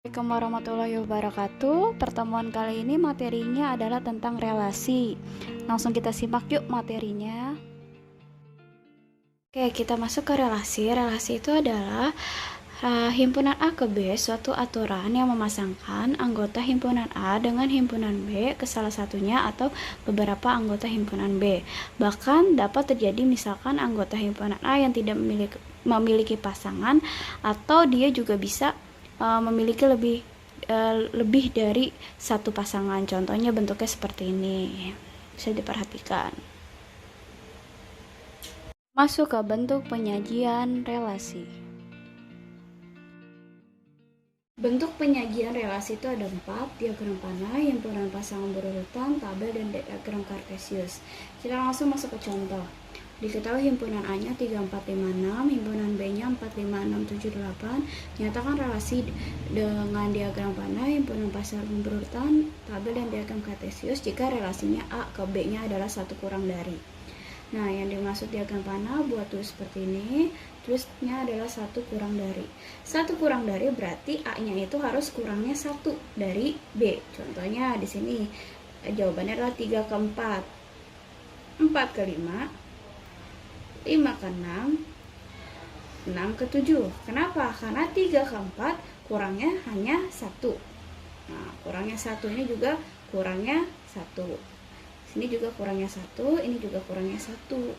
Assalamualaikum warahmatullahi wabarakatuh. Pertemuan kali ini materinya adalah tentang relasi. Langsung kita simak yuk materinya. Oke, kita masuk ke relasi. Relasi itu adalah himpunan A ke B, suatu aturan yang memasangkan anggota himpunan A dengan himpunan B ke salah satunya atau beberapa anggota himpunan B. Bahkan dapat terjadi misalkan anggota himpunan A yang tidak memiliki pasangan, atau dia juga bisa memiliki lebih dari satu pasangan. Contohnya bentuknya seperti ini, bisa diperhatikan. Masuk ke bentuk penyajian relasi. Bentuk penyajian relasi itu ada 4: diagram panah, himpunan pasangan berurutan, tabel, dan diagram kartesius. Kita langsung masuk ke contoh. Diketahui himpunan A-nya 3456, himpunan B-nya 45678. Nyatakan relasi dengan diagram panah, himpunan pasangan berurutan, tabel, dan diagram kartesius jika relasinya A ke B-nya adalah 1 kurang dari. Nah, yang dimaksud diagram panah buat tulis seperti ini. Tulisnya adalah 1 kurang dari. 1 kurang dari berarti A-nya itu harus kurangnya 1 dari B. Contohnya di sini jawabannya adalah 3 ke 4, 4 ke 5, 5 ke 6, 6 ke 7. Kenapa? Karena 3 ke 4 kurangnya hanya 1. Nah, kurangnya 1 ini juga kurangnya 1. Sini juga kurangnya 1, ini juga kurangnya 1.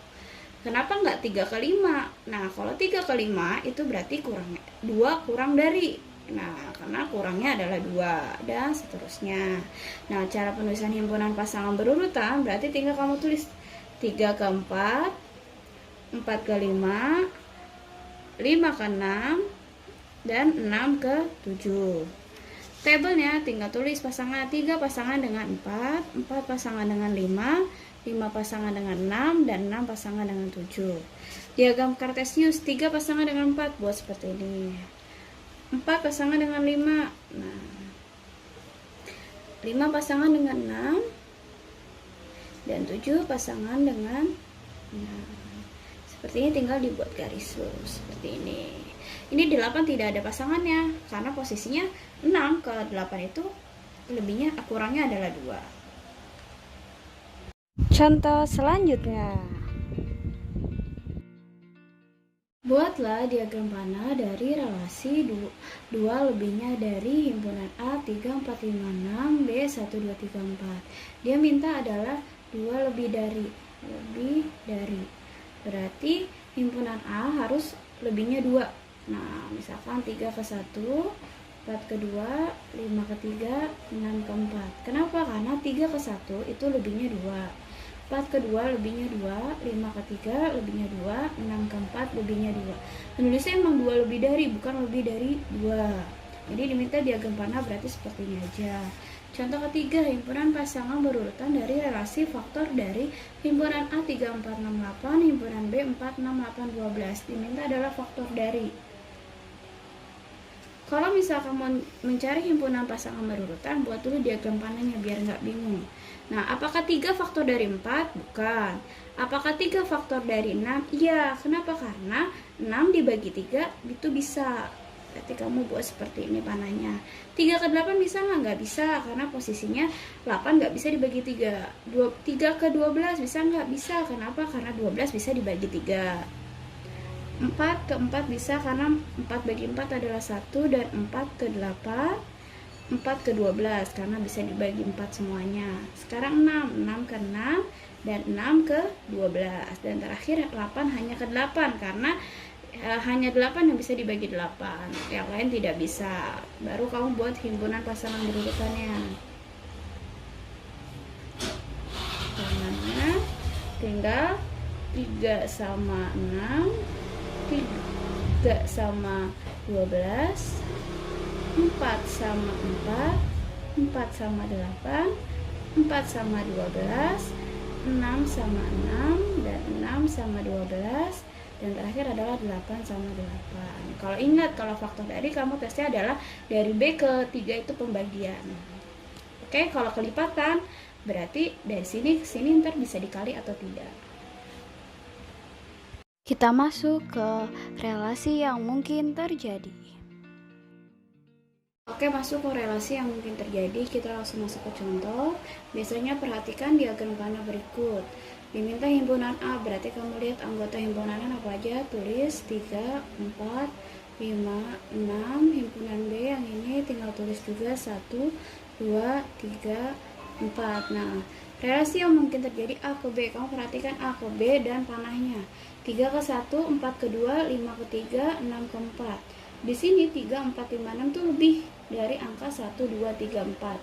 Kenapa nggak 3 ke 5? Nah, kalau 3 ke 5 itu berarti kurangnya 2 kurang dari. Nah, karena kurangnya adalah 2, dan seterusnya. Nah, cara penulisan himpunan pasangan berurutan berarti tinggal kamu tulis 3 ke 4, 4 ke 5, 5 ke 6, dan 6 ke 7. Tabelnya tinggal tulis pasangan 3 pasangan dengan 4, 4 pasangan dengan 5, 5 pasangan dengan 6, dan 6 pasangan dengan 7. Diagram kartesius 3 pasangan dengan 4 buat seperti ini. 4 pasangan dengan 5. Nah, 5 pasangan dengan 6, dan 7 pasangan dengan 6. Seperti ini, tinggal dibuat garis lurus seperti ini. Ini 8 tidak ada pasangannya karena posisinya 6 ke 8 itu lebihnya kurangnya adalah 2. Contoh selanjutnya. Buatlah diagram panah dari relasi 2 lebihnya dari himpunan A 3456, B 1234. Dia minta adalah 2 lebih dari. Berarti himpunan A harus lebihnya 2. Nah, misalkan 3 ke 1, 4 ke 2, 5 ke 3, 6 ke 4. Kenapa? Karena 3 ke 1 itu lebihnya 2. 4 ke 2 lebihnya 2, 5 ke 3 lebihnya 2, 6 ke 4 lebihnya 2. Penulisnya emang 2 lebih dari, bukan lebih dari 2. Jadi diminta diagram panah berarti seperti ini aja. Contoh ketiga, himpunan pasangan berurutan dari relasi faktor dari himpunan A 3468, himpunan B 46812. Diminta adalah faktor dari. Kalau misalkan mau mencari himpunan pasangan berurutan, buat dulu diagram panahnya biar nggak bingung. Nah, apakah 3 faktor dari 4? Bukan. Apakah 3 faktor dari 6? Iya. Kenapa? Karena 6 dibagi 3 itu bisa. Berarti kamu buat seperti ini panahnya. 3 ke 8 bisa nggak? Nggak bisa, karena posisinya 8 nggak bisa dibagi 3. 3 ke 12 bisa nggak? Bisa. Kenapa? Karena 12 bisa dibagi 3. 4 ke 4 bisa, karena 4 bagi 4 adalah 1, dan 4 ke 8, 4 ke 12, karena bisa dibagi 4 semuanya. Sekarang 6, 6 ke 6, dan 6 ke 12. Dan terakhir 8 hanya ke 8, karena hanya 8 yang bisa dibagi 8, yang lain tidak bisa. Baru kamu buat himpunan pasangan berurutannya. Caranya tinggal 3 sama 6, 3 sama 12, 4 sama 4, 4 sama 8, 4 sama 12, 6 sama 6, dan 6 sama 12, dan terakhir adalah 8 sama 8. Kalau ingat, kalau faktor dari kamu tesnya adalah dari B ke 3 itu pembagian. Oke, kalau kelipatan berarti dari sini ke sini ntar bisa dikali atau tidak. Kita masuk ke relasi yang mungkin terjadi. Oke, masuk korelasi yang mungkin terjadi. Kita langsung masuk ke contoh. Biasanya perhatikan diagram panah berikut. Diminta himpunan A, berarti kamu lihat anggota himpunan A apa aja, tulis 3, 4, 5, 6. Himpunan B yang ini tinggal tulis juga 1, 2, 3, 4. Nah, relasi yang mungkin terjadi A ke B, kamu perhatikan A ke B dan panahnya. 3 ke 1, 4 ke 2, 5 ke 3, 6 ke 4. Di sini 3, 4, 5, 6 tuh lebih dari angka 1, 2, 3, 4.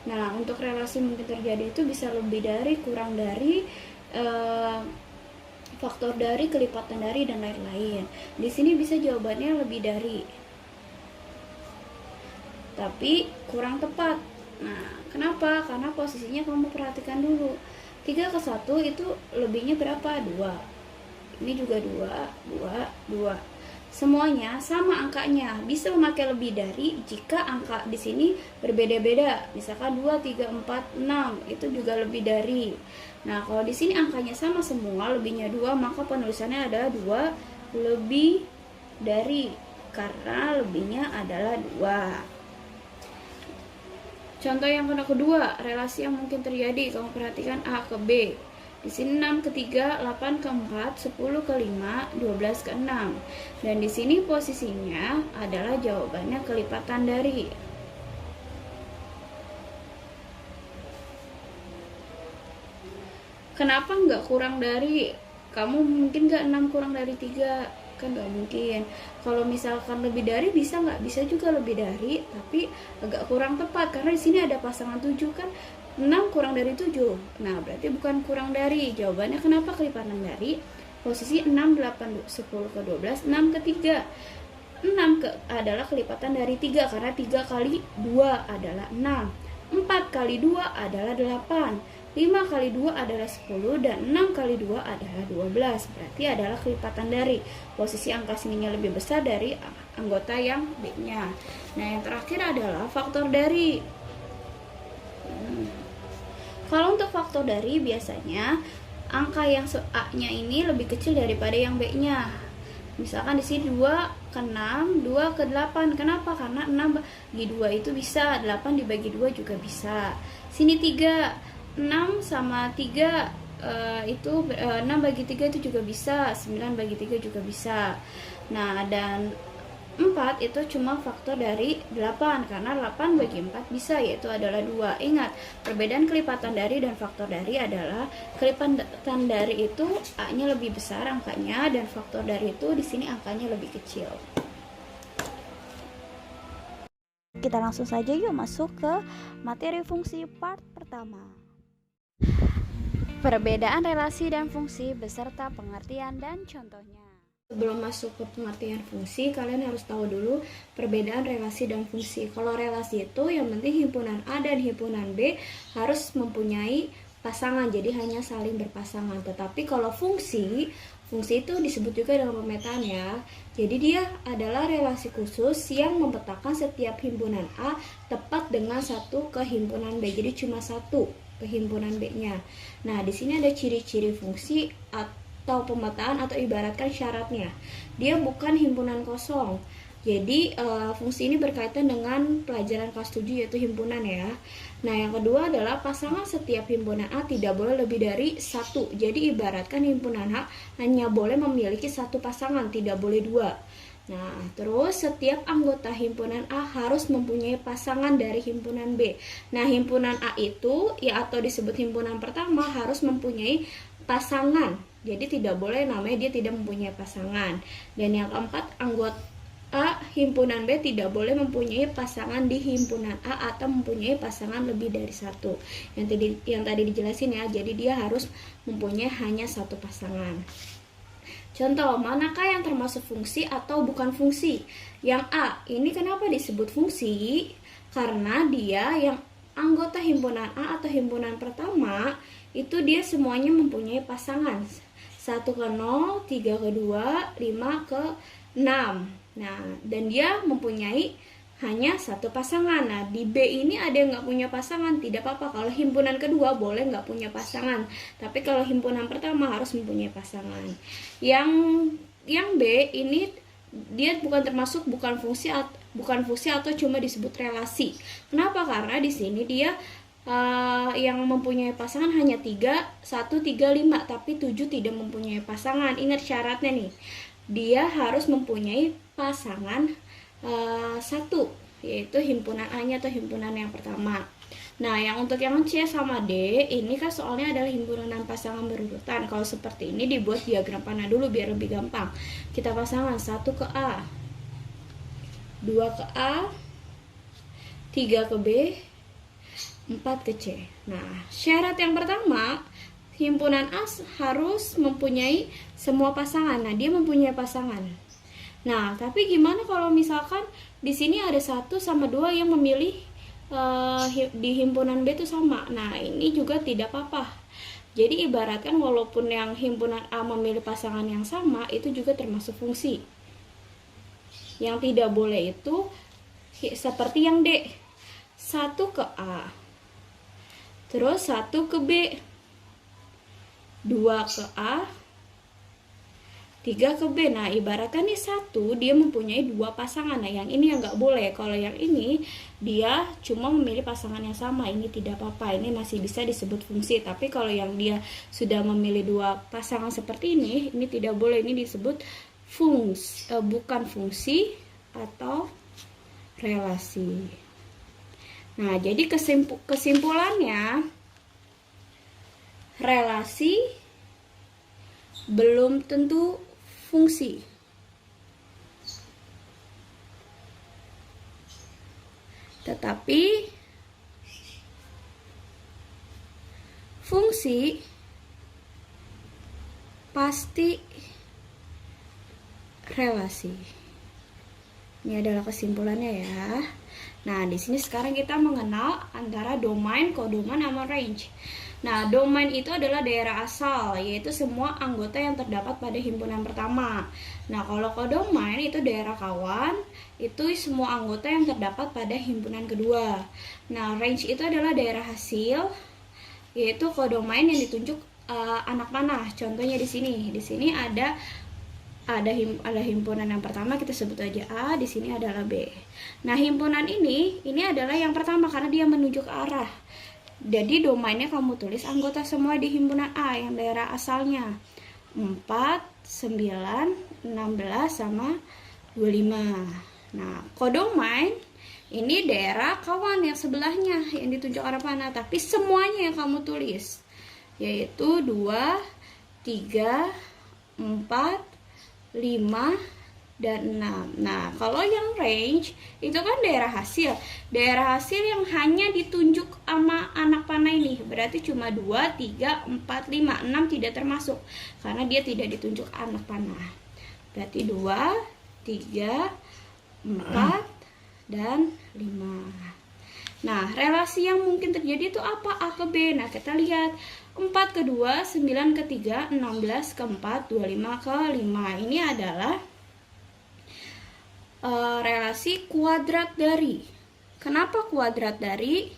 Nah, untuk relasi mungkin terjadi itu bisa lebih dari, kurang dari, faktor dari, kelipatan dari, dan lain-lain. Di sini bisa jawabannya lebih dari, tapi kurang tepat. Nah, kenapa? Karena posisinya kamu perhatikan dulu. 3 ke 1 itu lebihnya berapa? 2. Ini juga 2, 2, 2. Semuanya sama angkanya. Bisa memakai lebih dari jika angka di sini berbeda-beda. Misalkan 2, 3, 4, 6 itu juga lebih dari. Nah, kalau di sini angkanya sama semua, lebihnya 2, maka penulisannya adalah 2 lebih dari, karena lebihnya adalah 2. Contoh yang kedua, relasi yang mungkin terjadi, kamu perhatikan A ke B. Di sini 6 ke 3, 8 ke 4, 10 ke 5, 12 ke 6. Dan di sini posisinya adalah jawabannya kelipatan dari. Kenapa nggak kurang dari? Kamu mungkin nggak 6 kurang dari 3? Kan nggak mungkin. Kalau misalkan lebih dari bisa nggak? Bisa juga lebih dari, tapi agak kurang tepat karena di sini ada pasangan 7 kan. 6 kurang dari 7. Nah, berarti bukan kurang dari. Jawabannya kenapa kelipatan dari? Posisi 6, 8, 10 ke 12, 6 ke 3. 6 adalah kelipatan dari 3 karena 3 kali 2 adalah 6. 4 kali 2 adalah 8. 5 kali 2 adalah 10 dan 6 kali 2 adalah 12. Berarti adalah kelipatan dari. Posisi angka sininya lebih besar dari anggota yang B-nya. Nah, yang terakhir adalah faktor dari. Kalau untuk faktor dari biasanya angka yang A-nya ini lebih kecil daripada yang B-nya. Misalkan di sini 2 ke 6, 2 ke 8. Kenapa? Karena 6 bagi 2 itu bisa, 8 dibagi 2 juga bisa. Sini 3, 6 sama 3 itu 6 bagi 3 itu juga bisa, 9 bagi 3 juga bisa. Nah, dan 4 itu cuma faktor dari 8 karena 8 bagi 4 bisa, yaitu adalah 2. Ingat, perbedaan kelipatan dari dan faktor dari adalah kelipatan dari itu A-nya lebih besar angkanya dan faktor dari itu di sini angkanya lebih kecil. Kita langsung saja yuk masuk ke materi fungsi part pertama. Perbedaan relasi dan fungsi beserta pengertian dan contohnya. Sebelum masuk ke pengertian fungsi, kalian harus tahu dulu perbedaan relasi dan fungsi. Kalau relasi itu yang penting himpunan A dan himpunan B harus mempunyai pasangan, jadi hanya saling berpasangan. Tetapi kalau fungsi itu disebut juga dengan pemetaan ya. Jadi dia adalah relasi khusus yang memetakan setiap himpunan A tepat dengan satu ke himpunan B. Jadi cuma satu ke himpunan B-nya. Nah, di sini ada ciri-ciri fungsi atau pemetaan atau ibaratkan syaratnya. Dia bukan himpunan kosong. Jadi fungsi ini berkaitan dengan pelajaran kelas 7 yaitu himpunan ya. Nah, yang kedua adalah pasangan setiap himpunan A tidak boleh lebih dari satu. Jadi ibaratkan himpunan A hanya boleh memiliki satu pasangan, tidak boleh dua. Nah, terus setiap anggota himpunan A harus mempunyai pasangan dari himpunan B. Nah, himpunan A itu ya atau disebut himpunan pertama harus mempunyai pasangan. Jadi tidak boleh namanya dia tidak mempunyai pasangan. Dan yang keempat, anggota himpunan B tidak boleh mempunyai pasangan di himpunan A atau mempunyai pasangan lebih dari satu. Yang tadi dijelasin ya. Jadi dia harus mempunyai hanya satu pasangan. Contoh, manakah yang termasuk fungsi atau bukan fungsi? Yang A, ini kenapa disebut fungsi? Karena dia yang anggota himpunan A atau himpunan pertama, itu dia semuanya mempunyai pasangan. 1 ke 0, 3 ke 2, 5 ke 6. Nah, dan dia mempunyai hanya satu pasangan. Nah, di B ini ada yang nggak punya pasangan, tidak apa-apa. Kalau himpunan kedua boleh nggak punya pasangan, tapi kalau himpunan pertama harus mempunyai pasangan. Yang B ini dia bukan termasuk bukan fungsi bukan fungsi atau cuma disebut relasi. Kenapa? Karena di sini dia yang mempunyai pasangan hanya 3, 1, 3, 5, tapi 7 tidak mempunyai pasangan. Ingat syaratnya nih, dia harus mempunyai pasangan 1, yaitu himpunan A-nya atau himpunan yang pertama. Nah, yang untuk yang C sama D, ini kan soalnya adalah himpunan pasangan berurutan. Kalau seperti ini dibuat diagram panah dulu biar lebih gampang. Kita pasangkan 1 ke A, 2 ke A, 3 ke B, 4 ke C. Nah, syarat yang pertama, himpunan A harus mempunyai semua pasangan. Nah, dia mempunyai pasangan. Nah, tapi gimana kalau misalkan di sini ada 1 sama 2 yang memilih di himpunan B itu sama. Nah, ini juga tidak apa-apa. Jadi ibaratkan walaupun yang himpunan A memilih pasangan yang sama, itu juga termasuk fungsi. Yang tidak boleh itu seperti yang D, 1 ke A, terus 1 ke B, 2 ke A, 3 ke B. Nah, ibaratkan nih 1 dia mempunyai 2 pasangan. Nah, yang ini yang nggak boleh. Kalau yang ini dia cuma memilih pasangan yang sama, ini tidak apa-apa, ini masih bisa disebut fungsi. Tapi kalau yang dia sudah memilih 2 pasangan seperti ini tidak boleh, ini disebut fungsi, bukan fungsi atau relasi. Nah, jadi kesimpulannya, relasi belum tentu fungsi. Tetapi fungsi pasti relasi. Ini adalah kesimpulannya ya. Nah, di sini sekarang kita mengenal antara domain, kodomain, sama range. Nah, domain itu adalah daerah asal, yaitu semua anggota yang terdapat pada himpunan pertama. Nah, kalau kodomain itu daerah kawan, itu semua anggota yang terdapat pada himpunan kedua. Nah, range itu adalah daerah hasil, yaitu kodomain yang ditunjuk anak panah. Contohnya di sini. Di sini ada himpunan yang pertama, kita sebut aja A, di sini adalah B. Nah, himpunan ini adalah yang pertama karena dia menunjuk arah. Jadi domainnya kamu tulis anggota semua di himpunan A yang daerah asalnya 4, 9, 16 sama 25. Nah, kodomain ini daerah kawan yang sebelahnya yang ditunjuk arah panah, tapi semuanya yang kamu tulis, yaitu 2, 3, 4, 5, dan 6. Nah, kalau yang range itu kan daerah hasil. Daerah hasil yang hanya ditunjuk sama anak panah ini. Berarti cuma 2, 3, 4, 5, 6 tidak termasuk karena dia tidak ditunjuk anak panah. Berarti 2, 3, 4, dan 5. Nah, relasi yang mungkin terjadi itu apa? A ke B. Nah, kita lihat 4 ke 2, 9 ke 3, 16 ke 4, 25 ke 5. Ini adalah relasi kuadrat dari. Kenapa kuadrat dari?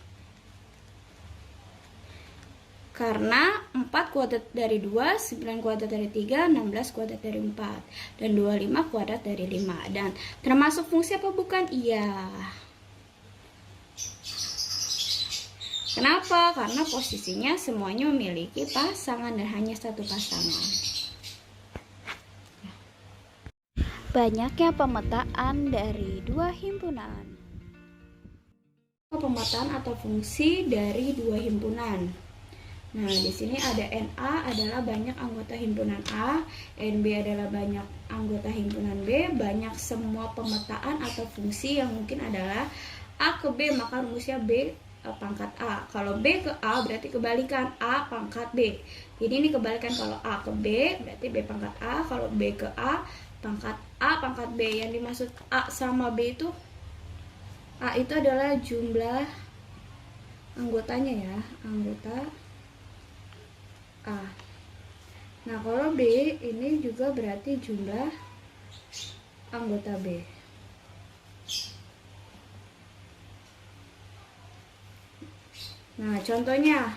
Karena 4 kuadrat dari 2, 9 kuadrat dari 3, 16 kuadrat dari 4, dan 25 kuadrat dari 5. Dan termasuk fungsi apa bukan? Iya. Kenapa? Karena posisinya semuanya memiliki pasangan dan hanya satu pasangan. Banyaknya pemetaan dari 2 himpunan. Pemetaan atau fungsi dari 2 himpunan. Nah, di sini ada NA adalah banyak anggota himpunan A, NB adalah banyak anggota himpunan B. Banyak semua pemetaan atau fungsi yang mungkin adalah A ke B, maka rumusnya B pangkat A. Kalau B ke A berarti kebalikan A pangkat B. Jadi ini kebalikan, kalau A ke B berarti B pangkat A, kalau B ke A pangkat A pangkat B. Yang dimaksud A sama B itu, A itu adalah jumlah anggotanya ya, anggota A. Nah, kalau B ini juga berarti jumlah anggota B. Nah, contohnya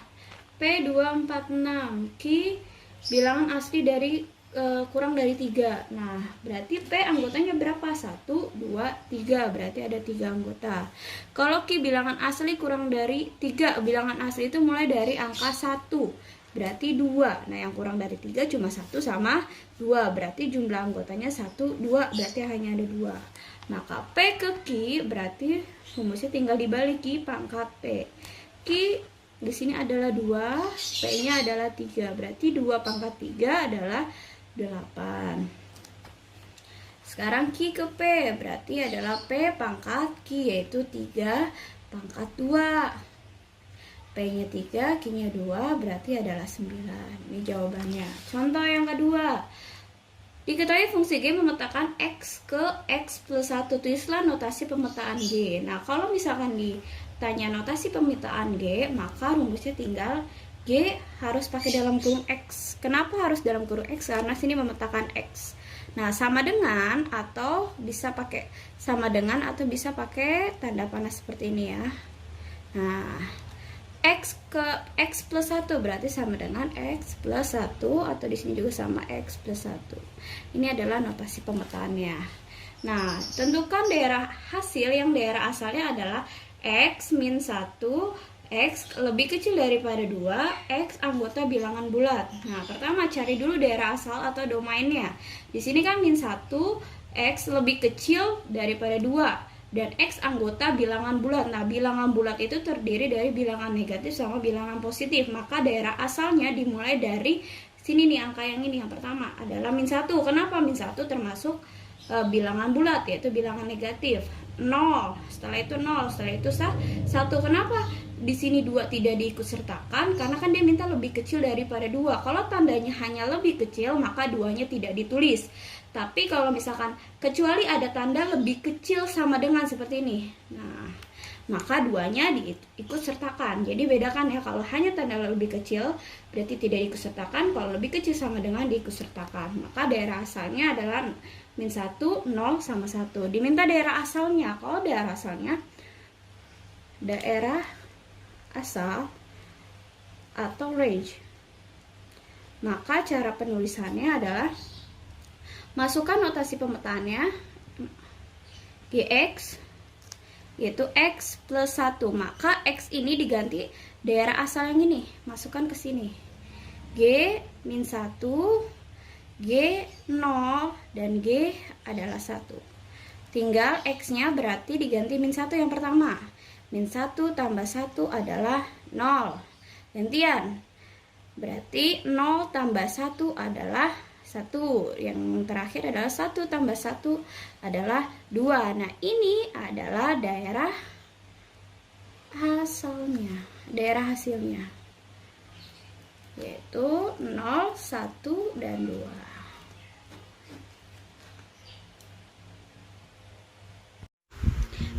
P246, Q bilangan asli dari kurang dari 3. Nah, berarti P anggotanya berapa? 1, 2, 2, 3, berarti ada 3 anggota. Kalau Ki bilangan asli kurang dari 3, bilangan asli itu mulai dari angka 1, berarti 2. Nah, yang kurang dari 3 cuma 1 sama 2, berarti jumlah anggotanya 1, 2, berarti hanya ada 2. Maka P ke Ki berarti rumusnya tinggal dibalik, Ki pangkat P. Ki di sini adalah 2, P-nya adalah 3, berarti 2 pangkat 3 adalah 8. Sekarang Ki ke P berarti adalah P pangkat Ki, yaitu 3 pangkat 2. P-nya 3, Q-nya 2, berarti adalah 9. Ini jawabannya. Contoh yang kedua. Diketahui fungsi G memetakan X ke X plus 1. Tulislah notasi pemetaan G. Nah, kalau misalkan ditanya notasi pemetaan G, maka rumusnya tinggal G harus pakai dalam kurung X. Kenapa harus dalam kurung X? Karena sini memetakan X. Nah, sama dengan atau bisa pakai sama dengan atau bisa pakai tanda panah seperti ini ya. Nah, X ke X plus 1 berarti sama dengan X plus 1, atau di sini juga sama X plus 1. Ini adalah notasi pemetaannya. Nah, tentukan daerah hasil yang daerah asalnya adalah X min 1, X lebih kecil daripada 2, X anggota bilangan bulat. Nah, pertama cari dulu daerah asal atau domainnya. Di sini kan min 1, X lebih kecil daripada 2, dan X anggota bilangan bulat. Nah, bilangan bulat itu terdiri dari bilangan negatif sama bilangan positif. Maka daerah asalnya dimulai dari sini nih, angka yang ini yang pertama adalah min 1. Kenapa min 1 termasuk bilangan bulat, yaitu bilangan negatif. 0, setelah itu 0, setelah itu 1. Kenapa di sini 2 tidak diikutsertakan? Karena kan dia minta lebih kecil daripada 2. Kalau tandanya hanya lebih kecil, maka 2-nya tidak ditulis. Tapi kalau misalkan kecuali ada tanda lebih kecil sama dengan seperti ini, nah, maka 2-nya diikutsertakan. Jadi bedakan ya, kalau hanya tanda lebih kecil berarti tidak diikutsertakan, kalau lebih kecil sama dengan diikutsertakan. Maka daerah asalnya adalah min 1, 0, sama 1. Diminta daerah asalnya. Kalau daerah asalnya, daerah asal atau range, maka cara penulisannya adalah masukkan notasi pemetaannya Gx, yaitu X plus 1. Maka X ini diganti daerah asal yang ini, masukkan ke sini. G min 1, G 0, dan G adalah 1. Tinggal X-nya berarti diganti min 1 yang pertama. Min 1 tambah 1 adalah 0. Gantian. Berarti 0 tambah 1 adalah 1. Yang terakhir adalah 1 tambah 1 adalah 2. Nah, ini adalah daerah asalnya, daerah hasilnya, yaitu 0, 1, dan 2.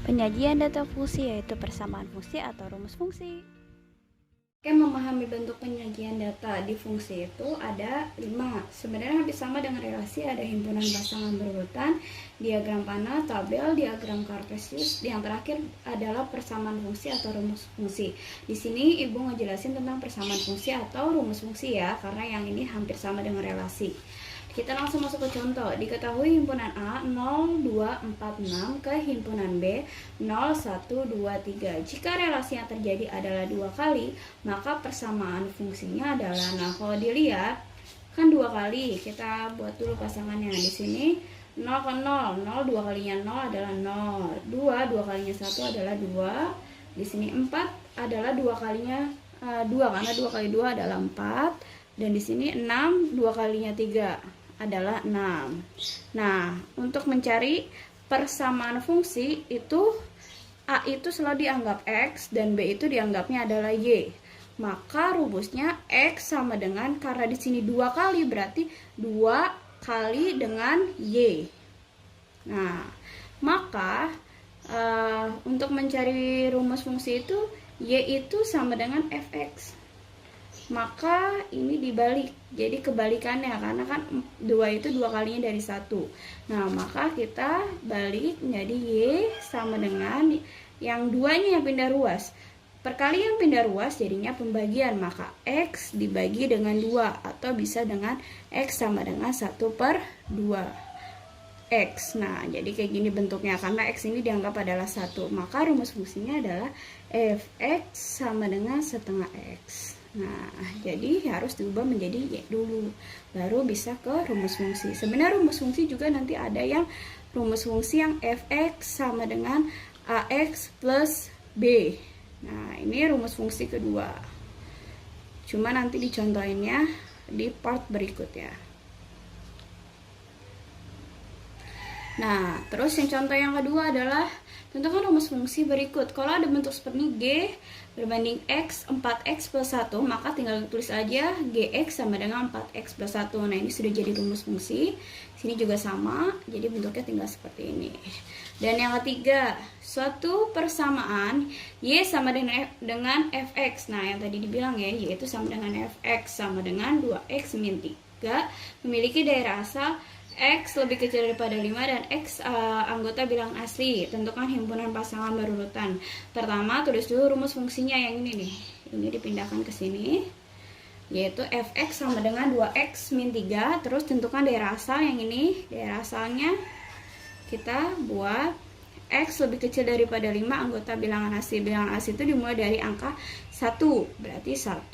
Penyajian data fungsi yaitu persamaan fungsi atau rumus fungsi. Oke, memahami bentuk penyajian data di fungsi itu ada 5. Sebenarnya hampir sama dengan relasi, ada himpunan pasangan berurutan, diagram panah, tabel, diagram kartesius. Yang terakhir adalah persamaan fungsi atau rumus fungsi. Di sini Ibu ngejelasin tentang persamaan fungsi atau rumus fungsi ya, karena yang ini hampir sama dengan relasi. Kita langsung masuk ke contoh. Diketahui himpunan A 0, 2, 4, 6 ke himpunan B 0, 1, 2, 3. Jika relasi yang terjadi adalah 2 kali, maka persamaan fungsinya adalah, nah kalau dilihat kan 2 kali. Kita buat dulu pasangannya. Di sini 0 ke 0, 0 2 kalinya 0 adalah 0. 2 kalinya 1 adalah 2. Di sini 4 adalah 2 kalinya 2, karena 2 kali 2 adalah 4. Dan di sini 6 2 kalinya 3 adalah 6. Nah, untuk mencari persamaan fungsi itu A itu selalu dianggap X dan B itu dianggapnya adalah Y. Maka rumusnya X sama dengan, karena di sini 2 kali berarti 2 kali dengan Y. Nah, maka untuk mencari rumus fungsi itu Y itu sama dengan Fx. Maka ini dibalik, jadi kebalikannya, karena kan 2 itu 2 kalinya dari 1. Nah, maka kita balik menjadi Y sama dengan yang 2-nya yang pindah ruas. Perkali yang pindah ruas jadinya pembagian, maka X dibagi dengan 2, atau bisa dengan X sama dengan 1/2. X. Nah, jadi kayak gini bentuknya karena X ini dianggap adalah 1. Maka rumus fungsinya adalah fx sama dengan setengah X. Nah, jadi harus diubah menjadi Y dulu. Baru bisa ke rumus fungsi. Sebenarnya rumus fungsi juga nanti ada yang rumus fungsi yang fx sama dengan AX plus B. Nah, ini rumus fungsi kedua. Cuma nanti dicontohinnya di part berikutnya. Nah, terus yang contoh yang kedua adalah tentukan rumus fungsi berikut. Kalau ada bentuk seperti ini, G berbanding X, 4X plus 1, maka tinggal tulis aja GX sama dengan 4X plus 1. Nah, ini sudah jadi rumus fungsi. Sini juga sama, jadi bentuknya tinggal seperti ini. Dan yang ketiga, suatu persamaan Y sama dengan Fx. Nah, yang tadi dibilang ya, Y itu sama dengan Fx sama dengan 2X min 3, memiliki daerah asal X lebih kecil daripada 5 dan X anggota bilangan asli. Tentukan himpunan pasangan berurutan. Pertama, tulis dulu rumus fungsinya yang ini nih. Ini dipindahkan ke sini. Yaitu Fx sama dengan 2X min 3. Terus tentukan daerah asal yang ini. Daerah asalnya kita buat X lebih kecil daripada 5 anggota bilangan asli. Bilangan asli itu dimulai dari angka 1. Berarti 1,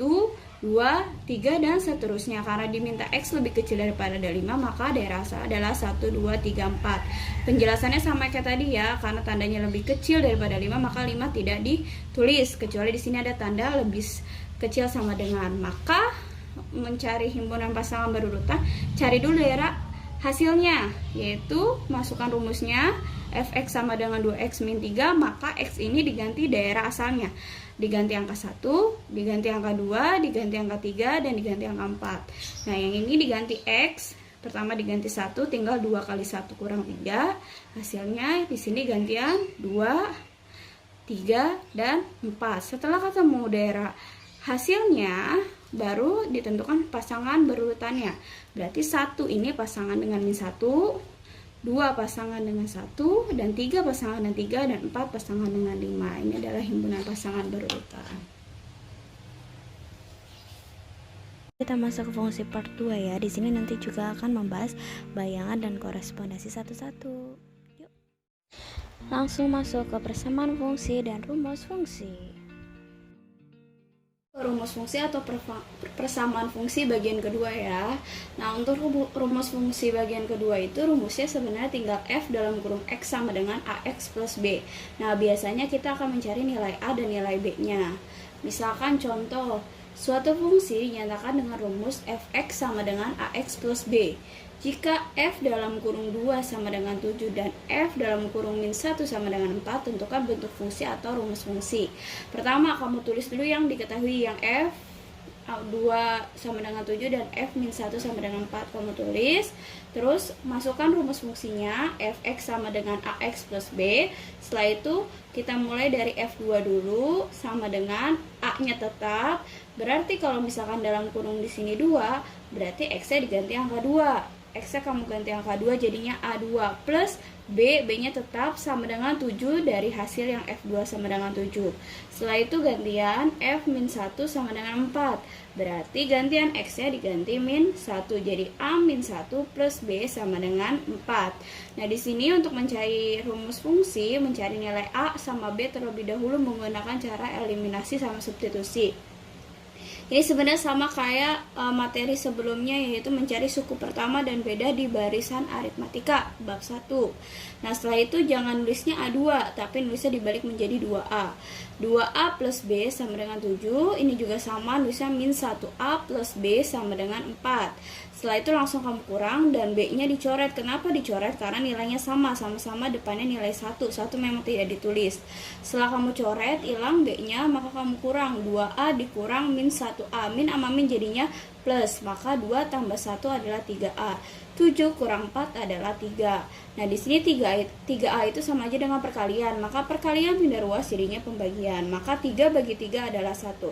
2, 3, dan seterusnya. Karena diminta X lebih kecil daripada 5, maka daerah asal adalah 1, 2, 3, 4. Penjelasannya sama kayak tadi ya, karena tandanya lebih kecil daripada 5, maka 5 tidak ditulis. Kecuali di sini ada tanda lebih kecil sama dengan. Maka mencari himpunan pasangan berurutan, cari dulu daerah hasilnya, yaitu masukkan rumusnya Fx sama dengan 2X min 3, maka X ini diganti daerah asalnya. Diganti angka 1, diganti angka 2, diganti angka 3, dan diganti angka 4. Nah, yang ini diganti X, pertama diganti 1, tinggal 2 kali 1 kurang 3. Hasilnya di sini gantian 2, 3, dan 4. Setelah ketemu daerah hasilnya, baru ditentukan pasangan berurutannya. Berarti 1 ini pasangan dengan min 1, 2 pasangan dengan 1, dan 3 pasangan dengan 3, dan 4 pasangan dengan 5. Ini adalah himpunan pasangan berurutan. Kita masuk ke fungsi part 2 ya. Di sini nanti juga akan membahas bayangan dan korespondensi satu-satu. Yuk. Langsung masuk ke persamaan fungsi dan rumus fungsi. Rumus fungsi atau persamaan fungsi bagian kedua ya. Nah, untuk rumus fungsi bagian kedua itu rumusnya sebenarnya tinggal F dalam kurung X sama dengan AX plus B. Nah, biasanya kita akan mencari nilai A dan nilai B-nya. Misalkan contoh, suatu fungsi dinyatakan dengan rumus Fx sama dengan AX plus B. Jika F dalam kurung 2 sama dengan 7 dan F dalam kurung min 1 sama dengan 4, tentukan bentuk fungsi atau rumus fungsi. Pertama, kamu tulis dulu yang diketahui, yang F 2 sama dengan 7 dan F min 1 sama dengan 4 kamu tulis. Terus masukkan rumus fungsinya, Fx sama dengan AX plus B. Setelah itu kita mulai dari F2 dulu sama dengan A-nya tetap. Berarti kalau misalkan dalam kurung di sini 2, berarti X-nya diganti angka 2. X-nya kamu ganti angka 2 jadinya A2 plus B, B-nya tetap sama dengan 7 dari hasil yang F2 sama dengan 7. Setelah itu gantian F min 1 sama dengan 4. Berarti gantian X-nya diganti min 1. Jadi A min 1 plus B sama dengan 4. Nah, di sini untuk mencari rumus fungsi, mencari nilai A sama B terlebih dahulu menggunakan cara eliminasi sama substitusi. Ini sebenarnya sama kayak materi sebelumnya, yaitu mencari suku pertama dan beda di barisan aritmatika bab 1. Nah, setelah itu jangan nulisnya A2, tapi nulisnya dibalik menjadi 2A. 2A plus B sama dengan 7. Ini juga sama, nulisnya min 1A plus B sama dengan 4. Setelah itu langsung kamu kurang dan B-nya dicoret. Kenapa dicoret? Karena nilainya sama-sama depannya nilai 1. 1 memang tidak ditulis. Setelah kamu coret, hilang B-nya, maka kamu kurang 2A dikurang min 1A. Min sama min jadinya plus, maka 2 tambah 1 adalah 3A. 7 kurang 4 adalah 3. Nah, di sini 3A itu sama aja dengan perkalian. Maka perkalian pindah ruas jadinya pembagian. Maka 3 bagi 3 adalah 1.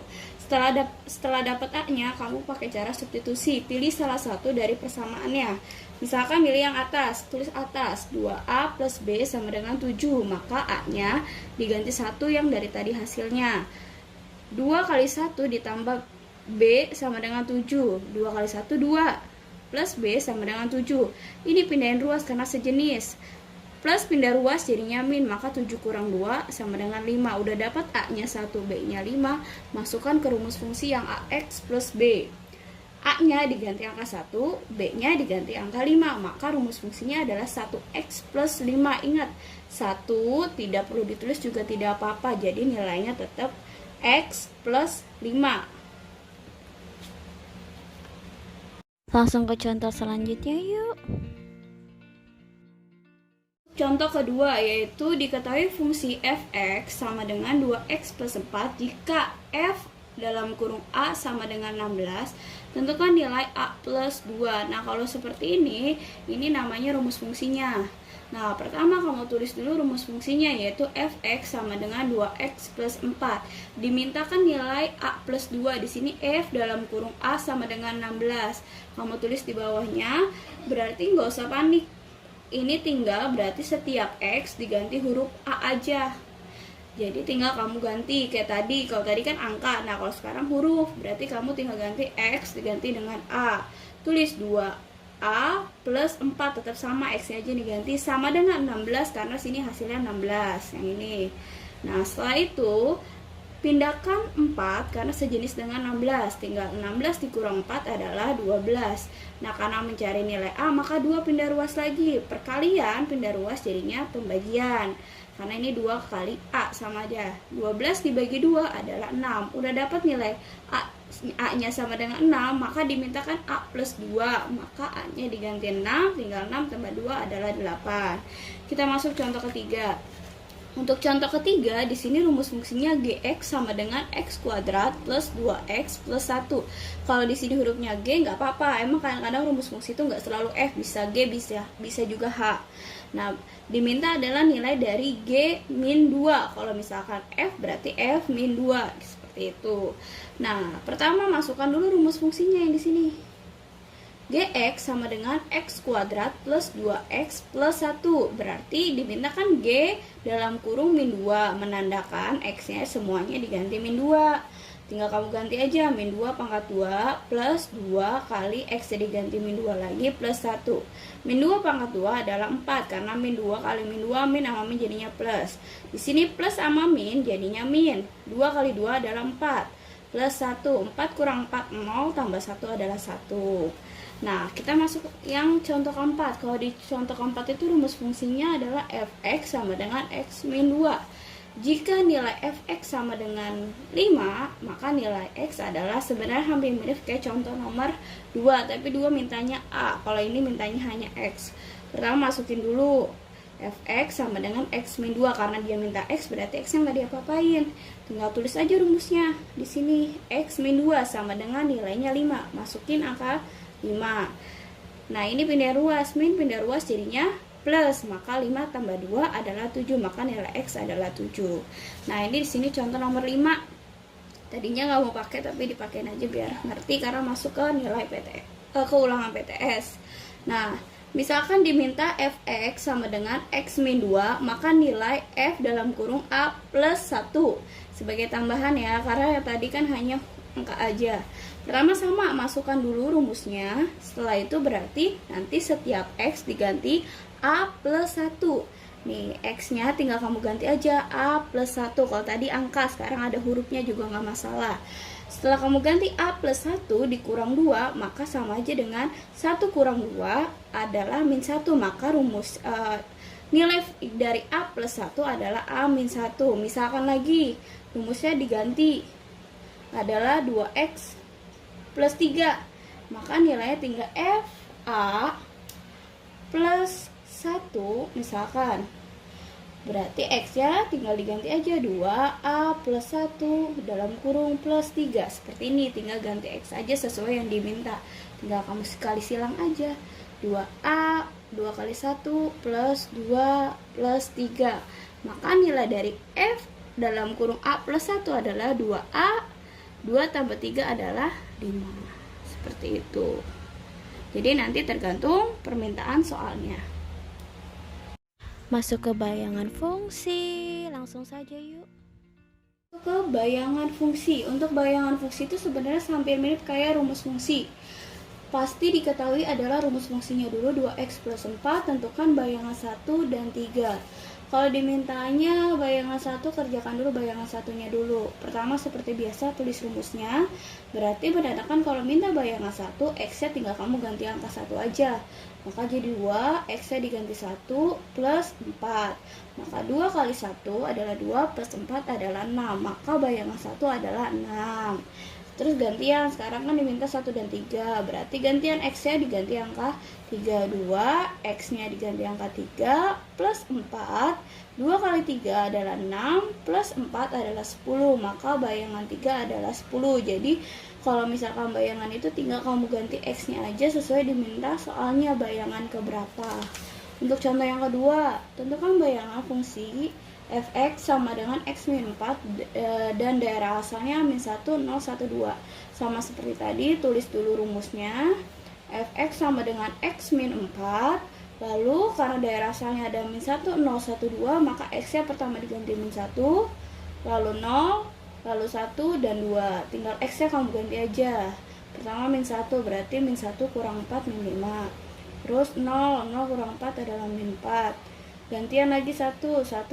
Setelah dapat A-nya, kamu pakai cara substitusi. Pilih salah satu dari persamaannya. Misalkan pilih yang atas, tulis atas 2A plus B sama dengan 7. Maka A-nya diganti 1 yang dari tadi hasilnya. 2 kali 1 ditambah B sama dengan 7. 2 kali 1, 2. plus B sama dengan 7. Ini pindahin ruas karena sejenis. Plus pindah ruas jadinya min, maka 7 kurang 2 sama dengan 5. Udah dapat A-nya 1, B-nya 5. Masukkan ke rumus fungsi yang AX plus B. A-nya diganti angka 1, B-nya diganti angka 5. Maka rumus fungsinya adalah 1X plus 5. Ingat, 1 tidak perlu ditulis juga tidak apa-apa. Jadi nilainya tetap X plus 5. Langsung ke contoh selanjutnya yuk. Contoh kedua yaitu diketahui fungsi f(x) sama dengan 2x plus 4 jika f dalam kurung A sama dengan 16, tentukan nilai A plus 2. Nah, kalau seperti ini namanya rumus fungsinya. Nah, pertama kamu tulis dulu rumus fungsinya yaitu f(x) sama dengan 2x plus 4. Dimintakan nilai A plus 2. Di sini f dalam kurung A sama dengan 16. Kamu tulis di bawahnya, berarti nggak usah panik. Ini tinggal berarti setiap X diganti huruf A aja. Jadi tinggal kamu ganti kayak tadi. Kalau tadi kan angka, nah kalau sekarang huruf, berarti kamu tinggal ganti X diganti dengan A. Tulis 2A plus 4, tetap sama, X-nya aja diganti sama dengan 16 karena sini hasilnya 16 yang ini. Nah setelah itu pindahkan 4 karena sejenis dengan 16. Tinggal 16 dikurang 4 adalah 12. Nah, karena mencari nilai A, maka 2 pindah ruas lagi. Perkalian pindah ruas jadinya pembagian. Karena ini 2 kali A sama aja. 12 dibagi 2 adalah 6. Udah dapat nilai A-nya sama dengan 6, maka dimintakan A plus 2. Maka A-nya diganti 6, tinggal 6 tambah 2 adalah 8. Kita masuk contoh ketiga. Untuk contoh ketiga, di sini rumus fungsinya gx sama dengan x kuadrat plus 2x plus 1. Kalau di sini hurufnya g nggak apa-apa. Emang kadang-kadang rumus fungsi itu nggak selalu f, bisa g, bisa juga h. Nah, diminta adalah nilai dari g min 2. Kalau misalkan f berarti f min 2, seperti itu. Nah, pertama masukkan dulu rumus fungsinya yang di sini. Gx sama dengan x kuadrat plus 2x plus 1. Berarti dimintakan G dalam kurung min 2. Menandakan x-nya semuanya diganti min 2. Tinggal kamu ganti aja min 2 pangkat 2 plus 2 kali x diganti min 2 lagi plus 1. Min 2 pangkat 2 adalah 4. Karena min 2 kali min 2, min sama min jadinya plus. Di sini plus sama min jadinya min. 2 kali 2 adalah 4. Plus 1. 4 kurang 4, 0. Tambah 1 adalah 1. Nah, kita masuk yang contoh keempat. Kalau di contoh keempat itu rumus fungsinya adalah f(x) sama dengan x min 2. Jika nilai f(x) sama dengan 5, maka nilai x adalah sebenarnya hampir mirip kayak contoh nomor 2, tapi 2 mintanya A. Kalau ini mintanya hanya x. Pertama masukin dulu f(x) sama dengan x min 2. Karena dia minta x, berarti x-nya nggak diapa-apain. Tinggal tulis aja rumusnya. Di sini x min 2 sama dengan nilainya 5. Masukin angka 5. Nah, ini pindah ruas, min pindah ruas jadinya plus, maka 5 tambah 2 adalah 7, maka nilai X adalah 7. Nah, ini di sini contoh nomor 5. Tadinya nggak mau pakai tapi dipakein aja biar ngerti karena masuk ke nilai ke ulangan PTS. Nah, misalkan diminta fx sama dengan x min 2, maka nilai f dalam kurung A plus 1. Sebagai tambahan ya, karena tadi kan hanya angka aja. Pertama sama, masukkan dulu rumusnya. Setelah itu berarti nanti setiap x diganti A plus 1. Nih, x-nya tinggal kamu ganti aja A plus 1. Kalau tadi angka, sekarang ada hurufnya juga nggak masalah. Setelah kamu ganti A plus 1 dikurang 2, maka sama aja dengan 1 kurang 2 adalah min 1. Maka rumus nilai dari A plus 1 adalah A min 1. Misalkan lagi, rumusnya diganti adalah 2x plus 3. Maka nilainya tinggal FA plus 1 misalkan. Berarti x-nya tinggal diganti aja 2A plus 1 dalam kurung plus 3. Seperti ini, tinggal ganti x aja sesuai yang diminta. Tinggal kamu sekali silang aja. 2A 2 kali 1 plus 2 plus 3. Maka nilai dari f dalam kurung A plus 1 adalah 2A. 2 tambah 3 adalah 5. Seperti itu. Jadi nanti tergantung permintaan soalnya. Masuk ke bayangan fungsi. Langsung saja yuk. Ke bayangan fungsi. Untuk bayangan fungsi itu sebenarnya hampir mirip kayak rumus fungsi. pasti diketahui adalah rumus fungsinya dulu 2x plus 4, tentukan bayangan 1 dan 3. Kalau dimintanya bayangan 1, kerjakan dulu bayangan satunya dulu. Pertama seperti biasa tulis rumusnya, berarti menandakan kalau minta bayangan 1, x-nya tinggal kamu ganti angka 1 aja. Maka jadi 2, x-nya diganti 1 plus 4. Maka 2 kali 1 adalah 2 plus 4 adalah 6. Maka bayangan 1 adalah 6. Terus gantian, sekarang kan diminta 1 dan 3, berarti gantian x-nya diganti angka 3, 2, x-nya diganti angka 3, plus 4, 2 kali 3 adalah 6, plus 4 adalah 10, maka bayangan 3 adalah 10. Jadi, kalau misalkan bayangan itu tinggal kamu ganti x-nya aja sesuai diminta soalnya bayangan keberapa. Untuk contoh yang kedua, tentukan bayangan fungsi fx sama dengan x min 4 dan daerah asalnya min 1, 0, 1, 2. Sama seperti tadi, tulis dulu rumusnya. Fx sama dengan x min 4. Lalu karena daerah asalnya ada min 1, 0, 1, 2, maka x-nya pertama diganti min 1, lalu 0, lalu 1, dan 2. Tinggal x-nya kamu ganti aja. Pertama min 1, berarti min 1 kurang 4, min 5. Terus 0, 0 kurang 4 adalah min 4. Gantian lagi 1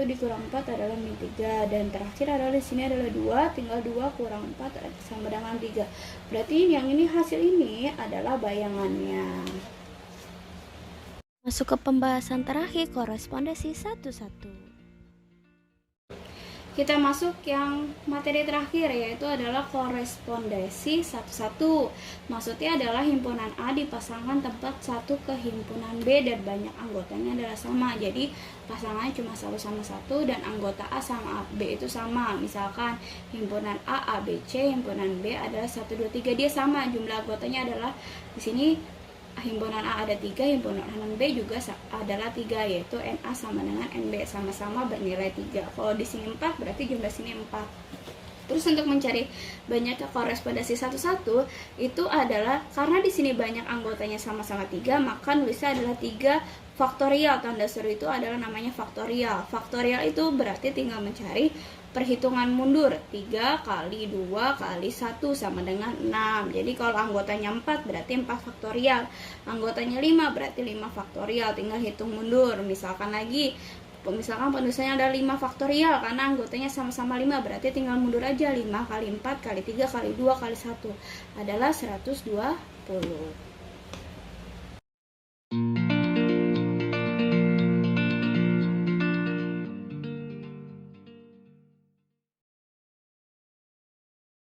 dikurang 4 adalah min 3, dan terakhir adalah di sini adalah 2, tinggal 2 kurang 4 sama dengan 3. Berarti yang ini hasil ini adalah bayangannya. Masuk ke pembahasan terakhir, korespondensi 1-1. Kita masuk yang materi terakhir, yaitu adalah korespondensi 1-1. Maksudnya adalah himpunan A dipasangkan tempat 1 ke himpunan B dan banyak anggotanya adalah sama. Jadi pasangannya cuma 1 sama 1 dan anggota A sama B itu sama. Misalkan himpunan A, A, B, C, himpunan B adalah 1, 2, 3, dia sama. Jumlah anggotanya adalah di sini himpunan A ada 3, himpunan B juga adalah 3, yaitu NA sama dengan NB, sama-sama bernilai 3. Kalau di sini 4, berarti jumlah sini 4. Terus untuk mencari banyaknya korespondensi 1-1 itu adalah karena di sini banyak anggotanya sama-sama 3, maka nulisnya adalah 3 faktorial. Tanda seru itu adalah namanya faktorial. Faktorial itu berarti tinggal mencari perhitungan mundur, 3 kali 2 kali 1 sama dengan 6. Jadi kalau anggotanya 4 berarti 4 faktorial, anggotanya 5 berarti 5 faktorial, tinggal hitung mundur. Misalkan penulisannya ada 5 faktorial karena anggotanya sama-sama 5, berarti tinggal mundur aja, 5 kali 4 kali 3 kali 2 kali 1 adalah 120.